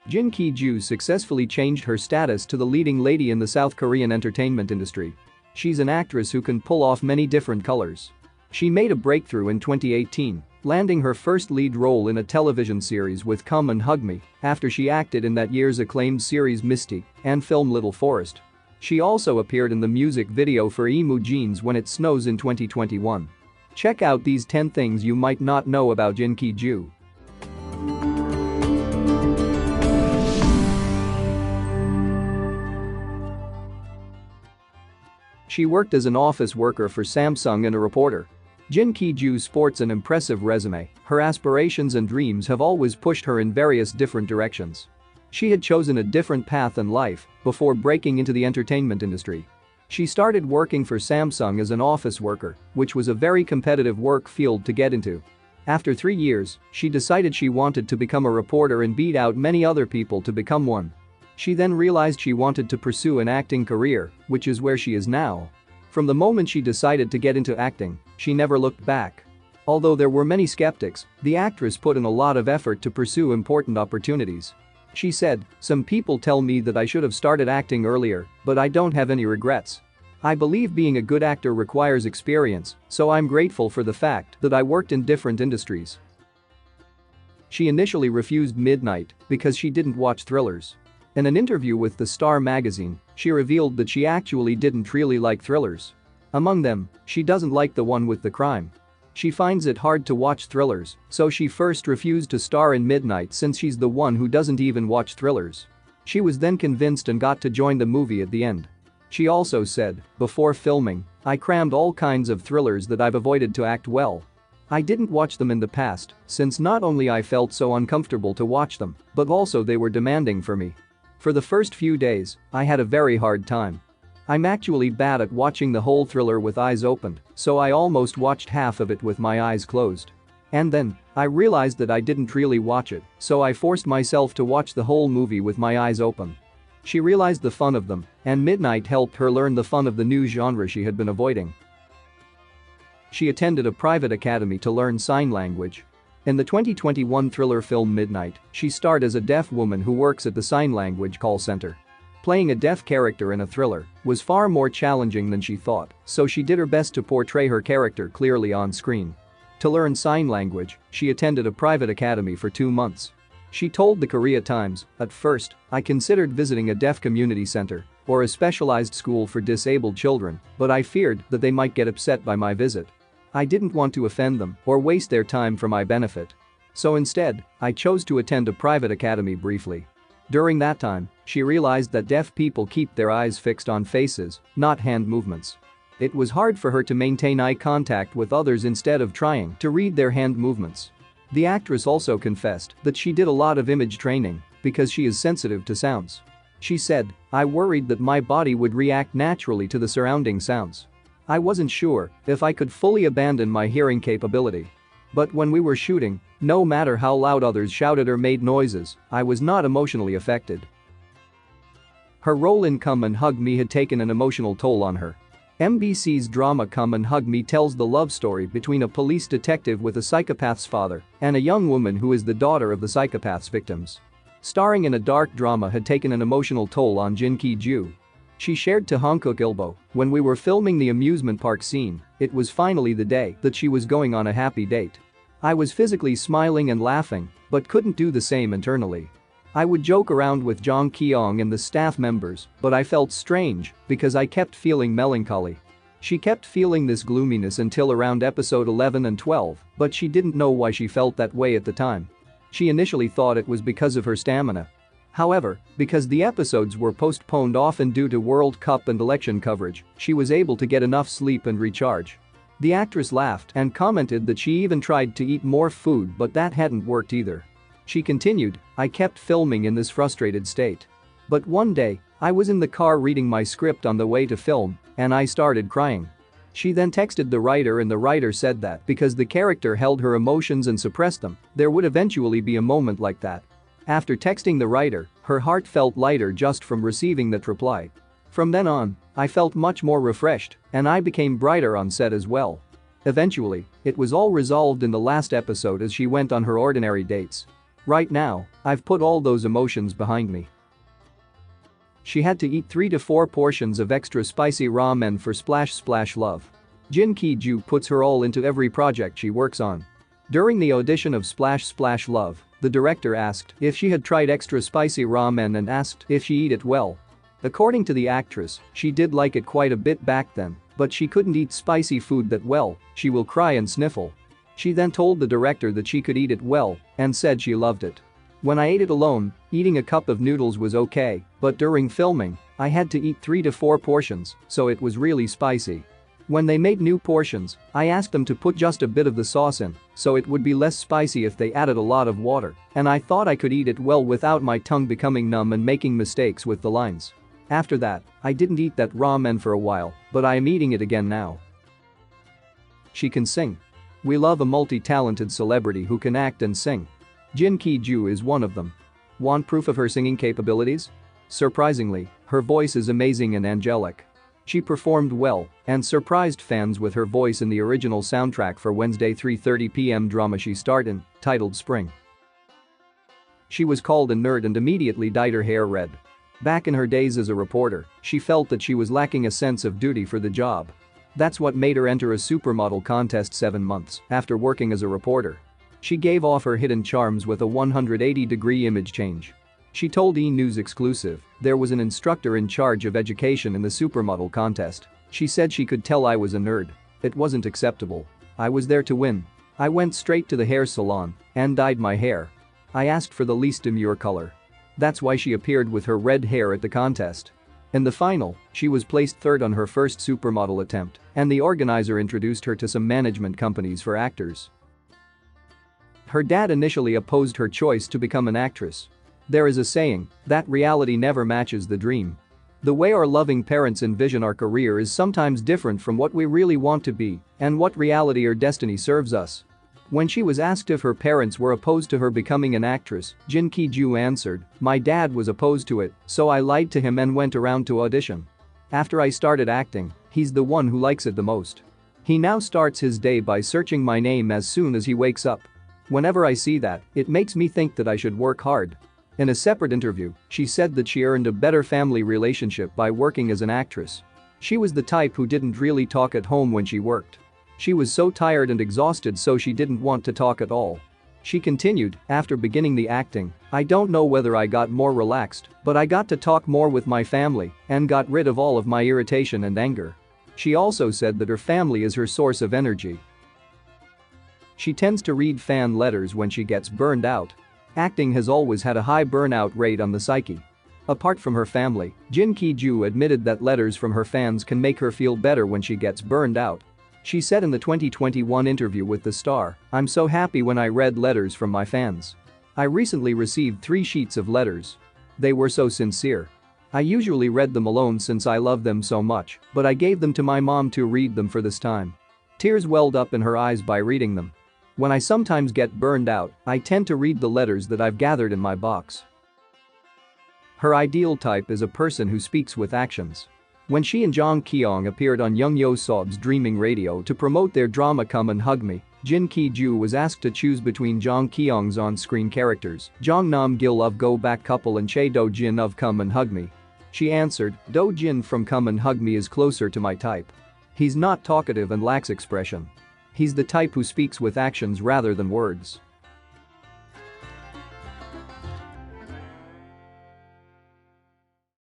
Jin Ki Joo successfully changed her status to the leading lady in the South Korean entertainment industry. She's an actress who can pull off many different colors. She made a breakthrough in 2018, landing her first lead role in a television series with Come and Hug Me after she acted in that year's acclaimed series Misty and film Little Forest. She also appeared in the music video for Emu Jeans When It Snows in 2021. Check out these 10 things you might not know about Jin Ki Joo. She worked as an office worker for Samsung and a reporter. Jin Ki Joo sports an impressive resume. Her aspirations and dreams have always pushed her in various different directions. She had chosen a different path in life before breaking into the entertainment industry. She started working for Samsung as an office worker, which was a very competitive work field to get into. After 3 years, she decided she wanted to become a reporter and beat out many other people to become one. She then realized she wanted to pursue an acting career, which is where she is now. From the moment she decided to get into acting, she never looked back. Although there were many skeptics, the actress put in a lot of effort to pursue important opportunities. She said, "Some people tell me that I should have started acting earlier, but I don't have any regrets. I believe being a good actor requires experience, so I'm grateful for the fact that I worked in different industries." She initially refused Midnight because she didn't watch thrillers. In an interview with The Star magazine, she revealed that she actually didn't really like thrillers. Among them, she doesn't like the one with the crime. She finds it hard to watch thrillers, so she first refused to star in Midnight since she's the one who doesn't even watch thrillers. She was then convinced and got to join the movie at the end. She also said, "Before filming, I crammed all kinds of thrillers that I've avoided to act well. I didn't watch them in the past since not only I felt so uncomfortable to watch them, but also they were demanding for me. For the first few days, I had a very hard time. I'm actually bad at watching the whole thriller with eyes opened, so I almost watched half of it with my eyes closed. And then, I realized that I didn't really watch it, so I forced myself to watch the whole movie with my eyes open." She realized the fun of them, and Midnight helped her learn the fun of the new genre she had been avoiding. She attended a private academy to learn sign language. In the 2021 thriller film Midnight, she starred as a deaf woman who works at the sign language call center. Playing a deaf character in a thriller was far more challenging than she thought, so she did her best to portray her character clearly on screen. To learn sign language, she attended a private academy for 2 months. She told the Korea Times, "At first, I considered visiting a deaf community center or a specialized school for disabled children, but I feared that they might get upset by my visit. I didn't want to offend them or waste their time for my benefit. So instead, I chose to attend a private academy briefly." During that time, she realized that deaf people keep their eyes fixed on faces, not hand movements. It was hard for her to maintain eye contact with others instead of trying to read their hand movements. The actress also confessed that she did a lot of image training because she is sensitive to sounds. She said, "I worried that my body would react naturally to the surrounding sounds. I wasn't sure if I could fully abandon my hearing capability. But when we were shooting, no matter how loud others shouted or made noises, I was not emotionally affected." Her role in Come and Hug Me had taken an emotional toll on her. MBC's drama Come and Hug Me tells the love story between a police detective with a psychopath's father and a young woman who is the daughter of the psychopath's victims. Starring in a dark drama had taken an emotional toll on Jin Ki Joo. She shared to Hankook Ilbo, "When we were filming the amusement park scene, it was finally the day that she was going on a happy date. I was physically smiling and laughing, but couldn't do the same internally. I would joke around with Jong Kyung and the staff members, but I felt strange because I kept feeling melancholy." She kept feeling this gloominess until around episode 11 and 12, but she didn't know why she felt that way at the time. She initially thought it was because of her stamina. However, because the episodes were postponed often due to World Cup and election coverage, she was able to get enough sleep and recharge. The actress laughed and commented that she even tried to eat more food, but that hadn't worked either. She continued, "I kept filming in this frustrated state. But one day, I was in the car reading my script on the way to film, and I started crying." She then texted the writer and the writer said that because the character held her emotions and suppressed them, there would eventually be a moment like that. After texting the writer, her heart felt lighter just from receiving that reply. "From then on, I felt much more refreshed, and I became brighter on set as well." Eventually, it was all resolved in the last episode as she went on her ordinary dates. Right now, I've put all those emotions behind me. She had to eat 3 to 4 portions of extra spicy ramen for splash splash love. Jin Ki Joo puts her all into every project she works on. During the audition of Splash Splash Love, the director asked if she had tried extra spicy ramen and asked if she eat it well. According to the actress, she did like it quite a bit back then, but she couldn't eat spicy food that well, she will cry and sniffle. She then told the director that she could eat it well and said she loved it. When I ate it alone, eating a cup of noodles was okay, but during filming, I had to eat 3 to 4 portions, so it was really spicy. When they made new portions, I asked them to put just a bit of the sauce in, so it would be less spicy if they added a lot of water, and I thought I could eat it well without my tongue becoming numb and making mistakes with the lines. After that, I didn't eat that ramen for a while, but I am eating it again now. She can sing. We love a multi-talented celebrity who can act and sing. Jin Ki Joo is one of them. Want proof of her singing capabilities? Surprisingly, her voice is amazing and angelic. She performed well and surprised fans with her voice in the original soundtrack for Wednesday 3:30 p.m. drama she starred in, titled Spring. She was called a nerd and immediately dyed her hair red. Back in her days as a reporter, she felt that she was lacking a sense of duty for the job. That's what made her enter a supermodel contest 7 months after working as a reporter. She gave off her hidden charms with a 180-degree image change. She told E! News Exclusive there was an instructor in charge of education in the supermodel contest. She said she could tell I was a nerd. It wasn't acceptable. I was there to win. I went straight to the hair salon and dyed my hair. I asked for the least demure color. That's why she appeared with her red hair at the contest. In the final, she was placed third on her first supermodel attempt, and the organizer introduced her to some management companies for actors. Her dad initially opposed her choice to become an actress. There is a saying that reality never matches the dream. The way our loving parents envision our career is sometimes different from what we really want to be and what reality or destiny serves us. When she was asked if her parents were opposed to her becoming an actress, Jin Ki Joo answered, "My dad was opposed to it, so I lied to him and went around to audition. After I started acting, he's the one who likes it the most. He now starts his day by searching my name as soon as he wakes up. Whenever I see that, it makes me think that I should work hard." In a separate interview, she said that she earned a better family relationship by working as an actress. She was the type who didn't really talk at home when she worked. She was so tired and exhausted, so she didn't want to talk at all. She continued, "After beginning the acting, I don't know whether I got more relaxed, but I got to talk more with my family and got rid of all of my irritation and anger." She also said that her family is her source of energy. She tends to read fan letters when she gets burned out. Acting has always had a high burnout rate on the psyche. Apart from her family, Jin Ki Joo admitted that letters from her fans can make her feel better when she gets burned out. She said in the 2021 interview with the star, "I'm so happy when I read letters from my fans. I recently received 3 sheets of letters. They were so sincere. I usually read them alone since I love them so much, but I gave them to my mom to read them for this time." Tears welled up in her eyes by reading them. "When I sometimes get burned out, I tend to read the letters that I've gathered in my box." Her ideal type is a person who speaks with actions. When she and Jong Kyung appeared on Young Yo Sob's Dreaming Radio to promote their drama Come and Hug Me, Jin Ki Joo was asked to choose between Jong Kyung's on-screen characters, Jong Nam Gil of Go Back Couple and Chae Do Jin of Come and Hug Me. She answered, "Do Jin from Come and Hug Me is closer to my type. He's not talkative and lacks expression. He's the type who speaks with actions rather than words."